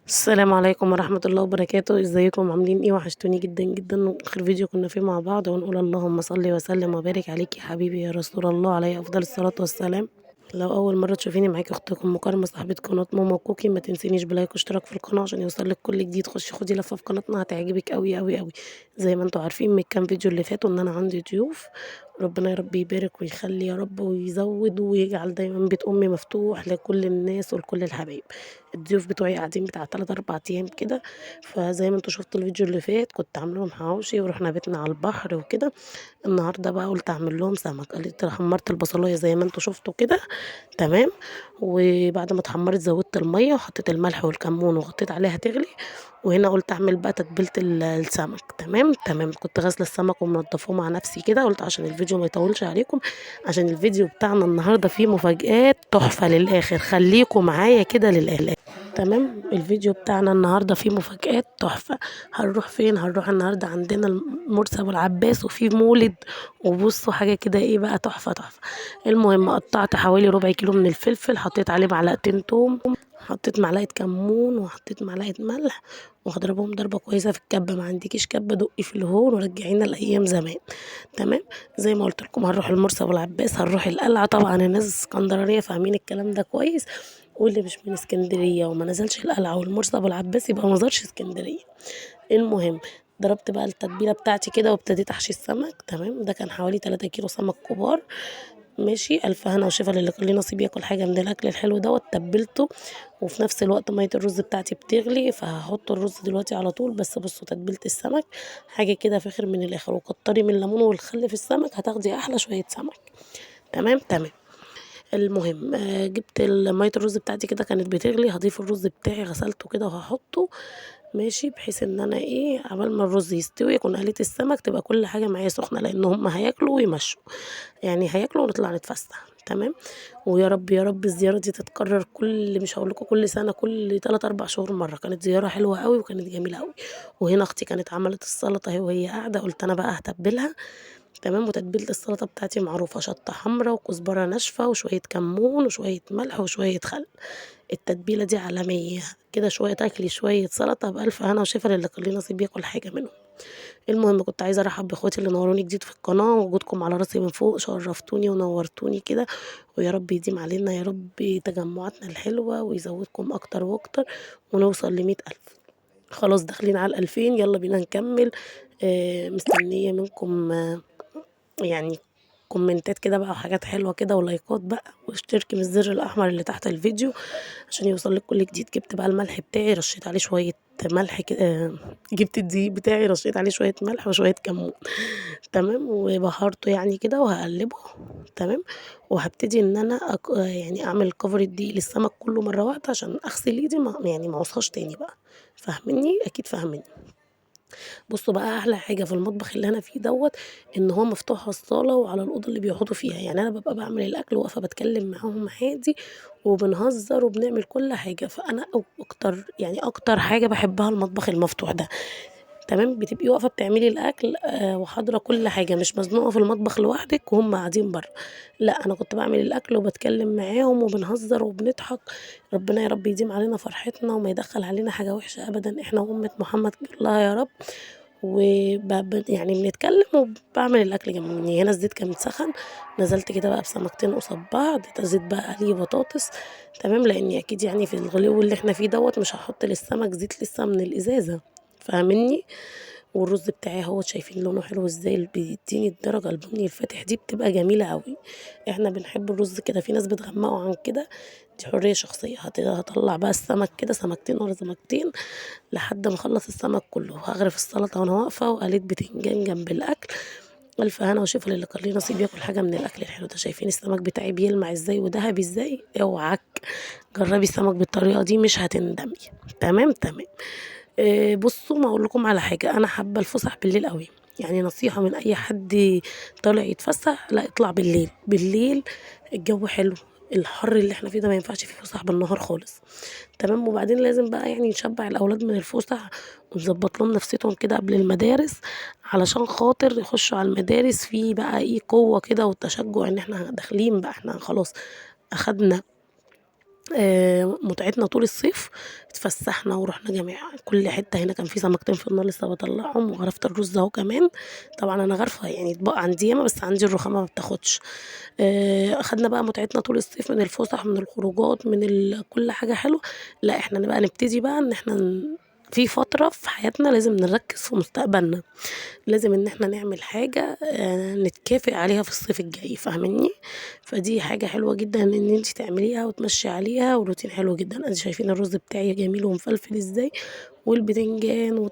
السلام عليكم ورحمة الله وبركاته، ازيكم عاملين ايه؟ وحشتوني جدا جدا. واخر فيديو كنا فيه مع بعض ونقول اللهم صل وسلم وبارك عليك يا حبيبي يا رسول الله عليه افضل الصلاة والسلام. لو اول مرة تشوفيني معاكي اختكم مكرمة صاحبة قناة ماما كوكي، ما تنسينيش بلايك واشتراك في القناة عشان يوصلك كل جديد. خشي خدي لفة في قناتنا هتعجبك قوي قوي قوي. زي ما انتوا عارفين من الكام فيديو اللي فاتوا ان انا عندي ضيوف. ربنا يا رب يبارك ويخلي يا رب ويزود ويجعل دايما بيت امي مفتوح لكل الناس ولكل الحبايب. الضيوف بتوعي قاعدين بتاع 3 4 ايام كده. فزي ما انتوا شفتوا الفيديو اللي فات كنت عامله لهم حواوشي ورحنا بيتنا على البحر وكده. النهارده بقى قلت اعمل لهم سمك. قلت حمرت البصلايه زي ما انتوا شفتوا كده. تمام. وبعد ما اتحمرت زودت الميه وحطيت الملح والكمون وغطيت عليها تغلي. وهنا قلت اعمل بقى تتبيله السمك. تمام تمام. كنت غاسله السمك ومنضفاه مع نفسي كده. قلت عشان الفيديو ما يطولش عليكم، عشان الفيديو بتاعنا النهارده فيه مفاجآت تحفه للاخر. خليكم معايا كده للاخر. تمام. الفيديو بتاعنا النهارده فيه مفاجآت تحفه. هنروح فين؟ هنروح النهارده عندنا مرسى ابو العباس وفي مولد. وبصوا حاجه كده ايه بقى، تحفه تحفه. المهم قطعت حوالي ربع كيلو من الفلفل، حطيت عليه معلقتين توم، حطيت معلقه كمون وحطيت معلقه ملح، واضربهم ضربه كويسه في الكبه. ما عندكيش كبه دقي في الهون ورجعينا لايام زمان. تمام. زي ما قلت لكم هنروح المرسى ابو العباس، هنروح القلعه. طبعا الناس الاسكندرانيه فاهمين الكلام ده كويس. واللي مش من اسكندريه وما نزلش القلعه والمرسى ابو العباس يبقى ما زارش اسكندريه. المهم ضربت بقى التتبيله بتاعتي كده وابتديت احشي السمك. تمام. ده كان حوالي 3 كيلو سمك كبار. ماشي. الف هنا وشفا للي كان ليه نصيب ياكل حاجه من الاكل الحلو دوت. تبلته. وفي نفس الوقت ميه الرز بتاعتي بتغلي، فهحط الرز دلوقتي على طول. بس بصوا تتبيله السمك حاجه كده فاخر من الاخر. وكتري من الليمون والخل في السمك هتاخدي احلى شويه سمك. تمام تمام. المهم جبت ميه الرز بتاعتي كده كانت بتغلي. هضيف الرز بتاعي غسلته كده وهحطه. ماشي. بحيث ان انا ايه، عبال ما الرز يستوي يكون قليت السمك، تبقى كل حاجه معايا سخنه، لان هم هياكلوا ويمشوا. يعني هياكلوا ونطلع نتفسح. تمام. ويا رب يا رب الزياره دي تتكرر، كل مش هقول لكم كل سنه، كل 3 4 شهور مره. كانت زياره حلوه قوي وكانت جميله قوي. وهنا اختي كانت عملت السلطه اهي وهي قاعده. قلت انا بقى هتبلها. تمام. وتتبيله السلطه بتاعتي معروفه: شطه حمرا وكزبره ناشفه وشويه كمون وشويه ملح وشويه خل. التتبيله دي عالميه كده. شويه تاكلي شويه سلطه بالف هنا وشفا للي كان ليه نصيب ياكل حاجه منهم. المهم كنت عايزه ارحب باخواتي اللي نوروني جديد في القناه. وجودكم على راسي من فوق، شرفتوني ونورتوني كده. ويا رب يديم علينا يا رب تجمعاتنا الحلوه ويزودكم اكتر واكتر ونوصل ل100,000. خلاص داخلين على 2000. يلا بينا نكمل. مستنيه منكم يعني كومنتات كده بقى وحاجات حلوة كده ولايكات بقى. واشتركي من الزر الأحمر اللي تحت الفيديو عشان يوصلك كل جديد. جبت بقى الملح بتاعي رشيت عليه شوية ملح كده. جبت الدقيق بتاعي رشيت عليه شوية ملح وشوية كمون. تمام. وبهارته يعني كده وهقلبه. تمام. وهبتدي ان انا يعني اعمل كفر الدقيق للسمك كله مرة واحدة عشان اغسل ايدي يعني ما اوصاش تاني بقى. فاهميني؟ اكيد فاهميني. بصوا بقى احلى حاجه في المطبخ اللي انا فيه دوت، ان هو مفتوح على الصاله وعلى الاوضه اللي بيقعدوا فيها. يعني انا ببقى بعمل الاكل واقفه بتكلم معاهم عادي وبنهزر وبنعمل كل حاجه. فانا اكتر يعني اكتر حاجه بحبها المطبخ المفتوح ده. تمام. بتبقي واقفه بتعملي الاكل وحاضره كل حاجه، مش مزنوقه في المطبخ لوحدك وهم قاعدين بره. لا، انا كنت بعمل الاكل وبتكلم معاهم وبنهزر وبنضحك. ربنا يا رب يديم علينا فرحتنا وما يدخل علينا حاجه وحشه ابدا، احنا وامه محمد كلها يا رب. يعني بنتكلم وباعمل الأكل جنب مني. هنا الزيت كان سخن. نزلت كده بقى بصمكتين قصاد بعض. ده زيت بقى قلي بطاطس. تمام. لأني أكيد يعني في الغلو اللي احنا فيه دوت مش هحط للسمك زيت لسه من الإزازة. فاهمني؟ والرز بتاعي اهوت شايفين لونه حلو ازاي، اللي بيديني الدرجة البني الفاتح دي بتبقى جميلة قوي. احنا بنحب الرز كده، في ناس بتغمقه عن كده. دي حرية شخصية. هطلع بقى السمك كده سمكتين ولا سمكتين لحد ما اخلص السمك كله. هغرف السلطة وانا واقفة وقليت بتنجان جنب الاكل. الف هنا وشوف اللي كان ليه نصيب ياكل حاجة من الاكل الحلو ده. شايفين السمك بتاعي بيلمع ازاي وذهبي ازاي؟ اوعك جربي السمك بالطريقة دي مش هتندمي. تمام تمام. بصوا ما اقول لكم على حاجه، انا حابه الفسح بالليل قوي. يعني نصيحه من اي حد طالع يتفسح: لا اطلع بالليل. بالليل الجو حلو. الحر اللي احنا فيه ده ما ينفعش فيه فسح بالنهار خالص. تمام. وبعدين لازم بقى يعني نشبع الاولاد من الفسح ونظبط لهم نفسيتهم كده قبل المدارس، علشان خاطر يخشوا على المدارس في بقى ايه قوه كده والتشجع ان احنا داخلين بقى، احنا خلاص اخدنا متعتنا طول الصيف اتفسحنا ورُحنا جميع كل حتة، هنا كان في سمكتين في النار لسه باطلّعهم، وغرفت الرز أهو كمان، طبعًا أنا غارفة يعني أطباق عندي ياما بس عندي الرخامة ما بتاخدش. أخدنا بقى متعتنا طول الصيف من الفُسح، من الخروجات، من كل حاجة حلوة. لأ إحنا بقى نبتدي بقى إن إحنا في فترة في حياتنا لازم نركّز في مستقبلنا. لازم إن إحنا نعمل حاجة نتكافئ عليها في الصيف الجاي، فاهماني؟ فدي حاجة حلوة جدًا إن أنتِ تعمليها وتمشّي عليها وروتين حلو جدًا. أدي شايفين الرز بتاعي جميل ومفلفل إزاي، والبتنجان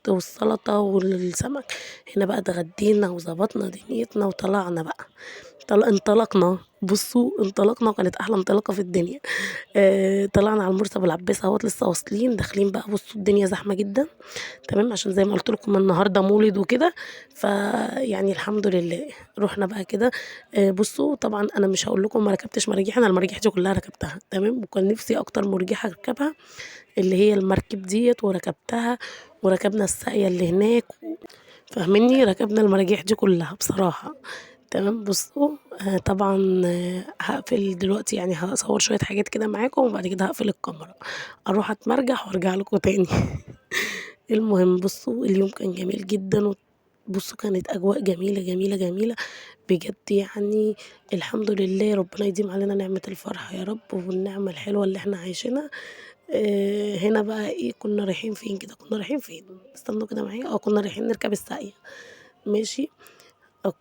والسلطة والسمك. هنا بقى اتغدينا وضبطنا دنيتنا وطلعنا بقى. انطلقنا، بُصّوا انطلقنا وكانت أحلى انطلاقة في الدنيا. طلعنا على المرسى أبو العباس أهوّة لسه واصلين، داخلين بقى بُصّوا الدنيا زحمة جدًا. تمام، عشان زي ما قُلت لكم النهارده مولد وكده، فيعني الحمد لله. رُحنا بقى كده بُصّوا طبعًا أنا مش هاقول لكم ما ركبتش مراجيح، أنا المراجيح دي كلّها ركبتها تمام، وكان نِفْسي أكتر مُرجحة أركبها اللي هي المركب ديّة وركبتها، وركبنا الساقية اللي هناك فاهمينّي، ركبنا المراجيح دي كلّها بصراحة. تمام، بُصّوا طبعًا هاقفل دلوقتي يعني هاصوّر شوية حاجات كده معاكم وبعد كده هاقفل الكاميرا، أروح أتمرجح وأرجع لكم تاني. المهم بُصّوا اليوم كان جميل جدًا بُصّوا كانت أجواء جميلة، جميلة، جميلة بجد يعني الحمد لله ربنا يديم علينا نعمة الفرحة يا رب والنعمة الحلوة اللي إحنا عايشينها. هنا بقى إيه، كنا رايحين فين كده، كنا رايحين فين؟ استنوا كده معايا، كنا رايحين نركب الساقية ماشي.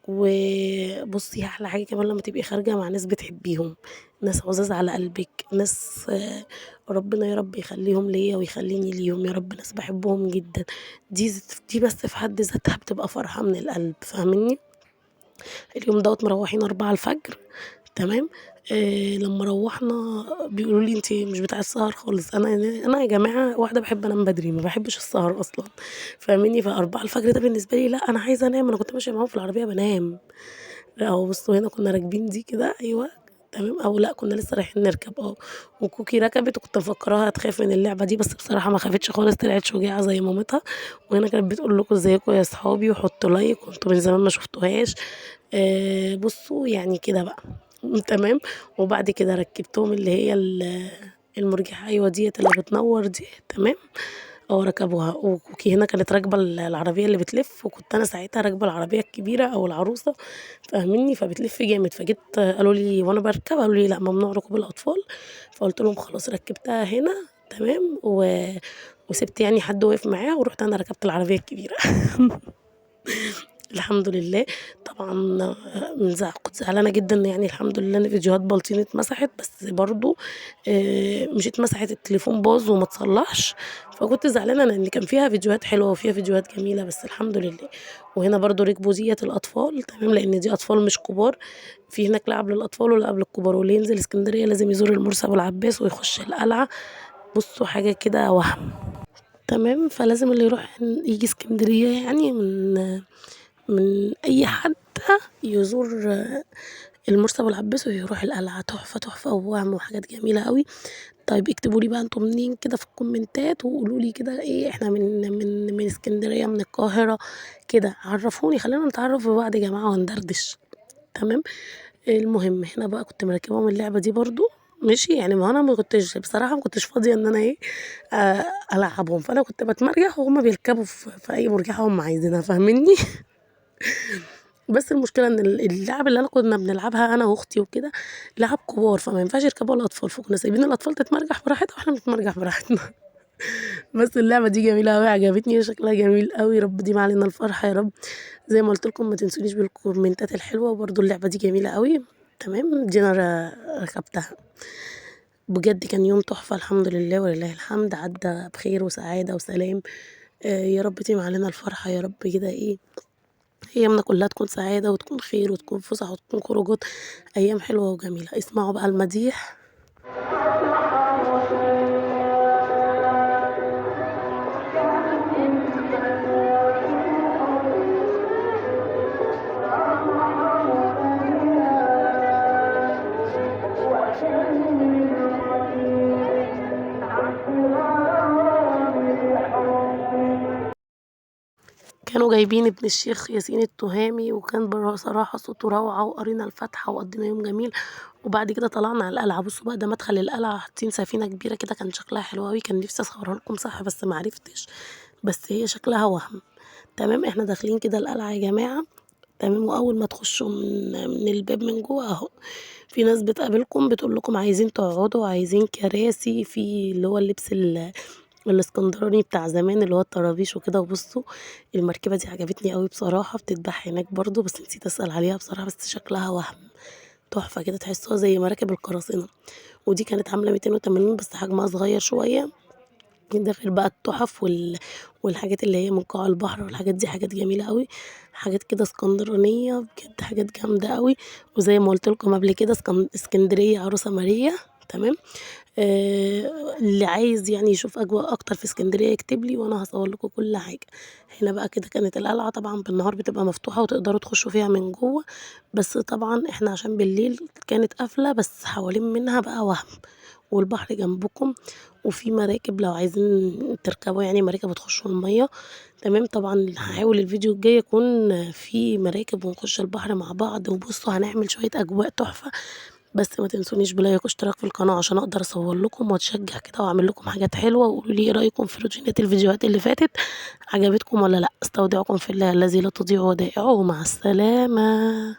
وبُصّي أحلى حاجة كمان لمّا تبقي خارجة مع ناس بتحبيهم، ناس عُزاز على قلبِك، ناس ربنا يا رب يخلّيهم ليّا ويخلّيني ليهم يا رب، ناس باحبهم جدًا. دي بس في حد ذاتها بتبقى فرحة من القلب، فاهمينّي؟ اليوم دوّة مروّحين 04:00 تمام. لمّا روّحنا بيقولوا لي: "أنتِ مش بتاعة سهر خالص." أنا يا جماعة واحدة باحب أنام بدري، ما باحبش السهر أصلًا، فاهماني؟ ف04:00 ده بالنسبة لي لأ، أنا عايزة أنام، أنا كنت ماشية معاهم في العربية بانام. أهو بُصّوا هنا كنا راكبين دي كده أيوه، تمام، أو لأ كنا لسه رايحين نركب وكوكي ركبت وكنت مفكراها هتخاف من اللعبة دي، بس بصراحة ما خافتش خالص طلعت شجاعة زي مامتها. وهنا كانت بتقول لكم إزيكم يا صحابي وحطّوا لايك وأنتم من زمان ما شفتوهاش. بُصّوا يعني كده بقى تمام. وبعد كده ركبتهم اللي هي المرجحة أيوه ديّة اللي بتنوّر دي تمام. ركبوها وكوكي هنا كانت راكبة العربية اللي بتلِف، وكنت أنا ساعتها راكبة العربية الكبيرة أو العروسة فاهمينّي، فبتلِف جامد، فجيت قالوا لي وأنا باركب قالوا لي: "لأ ممنوع ركوب الأطفال." فقُلت لهم: "خلاص." ركّبتها هنا تمام، وسِبت يعني حد واقف معاها ورُحت أنا ركبت العربية الكبيرة. الحمد لله. طبعًا كنت زعلانة جدًا يعني الحمد لله إن فيديوهات بلطيم اتمسحت، بس برضه مش اتمسحت التليفون باظ وما اتصلّحش، فكنت زعلانة لإن كان فيها فيديوهات حلوة وفيها فيديوهات جميلة، بس الحمد لله. وهنا برضه ركبوا ديّة الأطفال تمام، لإن دي أطفال مش كبار، في هناك لعب للأطفال ولعب للكبار، واللي ينزل إسكندرية لازم يزور المرسى أبو العباس ويخش القلعة. بُصّوا حاجة كده وَهْم. تمام، فلازم اللي يروح ييجي إسكندرية يعني من أي حد يزور المرسى أبو العباس ويروح القلعة، تحفة، تحفة ووَهْم وحاجات جميلة أوي. طيب اكتبوا لي بقى أنتم منين كده في الكومنتات وقولوا لي كده إيه إحنا من إسكندرية، من القاهرة، كده عرّفوني خلّينا نتعرّف ببعض يا جماعة وندردش. تمام. المهم هنا بقى كنت مركّباهم اللعبة دي برضه ماشي، يعني ما هو أنا ما كنتش بصراحة ما كنتش فاضية إن أنا إيه، ألعّبهم، فأنا كنت باتمرجح وهُم بيركبوا في أي مرجحة هُم عايزينها فاهمينّي؟ بس المشكلة إن اللعب اللي كنا بنلعبها أنا وأختي وكده لعب كبار، فما ينفعش يركبوها الأطفال، فكنا سايبين الأطفال تتمرجح براحتها وإحنا بنتمرجح براحتنا. بس اللعبة دي جميلة أوي عجبتني وشكلها جميل أوي، رب ديم علينا الفرحة يا رب. زي ما قُلت لكم ما تنسونيش بالكومنتات الحلوة، وبرضه اللعبة دي جميلة أوي. تمام، دي أنا ركبتها. بجد كان يوم تحفة الحمد لله ولله الحمد، عدّى بخير وسعادة وسلام. يا رب تديم علينا الفرحة يا رب كده إيه، أيامنا كلّها تكون سعادة وتكون خير وتكون فُسح وتكون خروجات، أيام حلوة وجميلة. اسمعوا بقى المديح. كانوا جايبين ابن الشيخ ياسين التهامي، وكان بصراحة صوته روعة، وقرينا الفاتحة وقضينا يوم جميل. وبعد كده طلعنا على القلعة. بصوا بقى، ده مدخل القلعة حاطين سفينة كبيرة كده، كان شكلها حلو أوي، كان نفسي أصورها لكم صح بس معرفتش، بس هي شكلها وهم. تمام، احنا داخلين كده القلعة يا جماعة. تمام، وأول ما تخشوا من الباب من جوه أهو، في ناس بتقابلكم بتقول لكم عايزين تقعدوا، عايزين كراسي، في اللي هو اللبس الاسكندراني بتاع زمان اللي هو الطرابيش وكده. وبصوا المركبة دي عجبتني أوي بصراحة، بتتباع هناك برضه بس نسيت أسأل عليها بصراحة، بس شكلها وهم تحفة كده، تحسوها زي مراكب القراصنة. ودي كانت عاملة 280 بس حجمها صغير شوية. ده غير بقى التحف والحاجات اللي هي من قاع البحر والحاجات دي، حاجات جميلة أوي، حاجات كده اسكندرانية بجد، حاجات جامدة أوي. وزي ما قُلت لكم قبل كده اسكندرية عروسة ماريا. تمام. اللي عايز يعني يشوف أجواء أكتر في اسكندرية يكتب لي وأنا هاصور لكم كل حاجة. هنا بقى كده كانت القلعة طبعًا بالنهار بتبقى مفتوحة وتقدروا تخشوا فيها من جوّه، بس طبعًا إحنا عشان بالليل كانت قافلة، بس حوالين منها بقى وهم، والبحر جنبكم، وفي مراكب لو عايزين تركبوا يعني مراكب وتخشوا المَيّة. تمام، طبعًا هاحاول الفيديو الجاي يكون في مراكب ونخش البحر مع بعض. وبصوا هنعمل شوية أجواء تحفة، بس ما تنسونيش بلايك واشتراك في القناة عشان أقدر أصور لكم وأتشجع كده وأعمل لكم حاجات حلوة. وقولوا لي إيه رأيكم في روتينات الفيديوهات اللي فاتت، عجبتكم والّا لأ؟ أستودعكم في الله الذي لا تضيع ودائعه، ومع السلامة.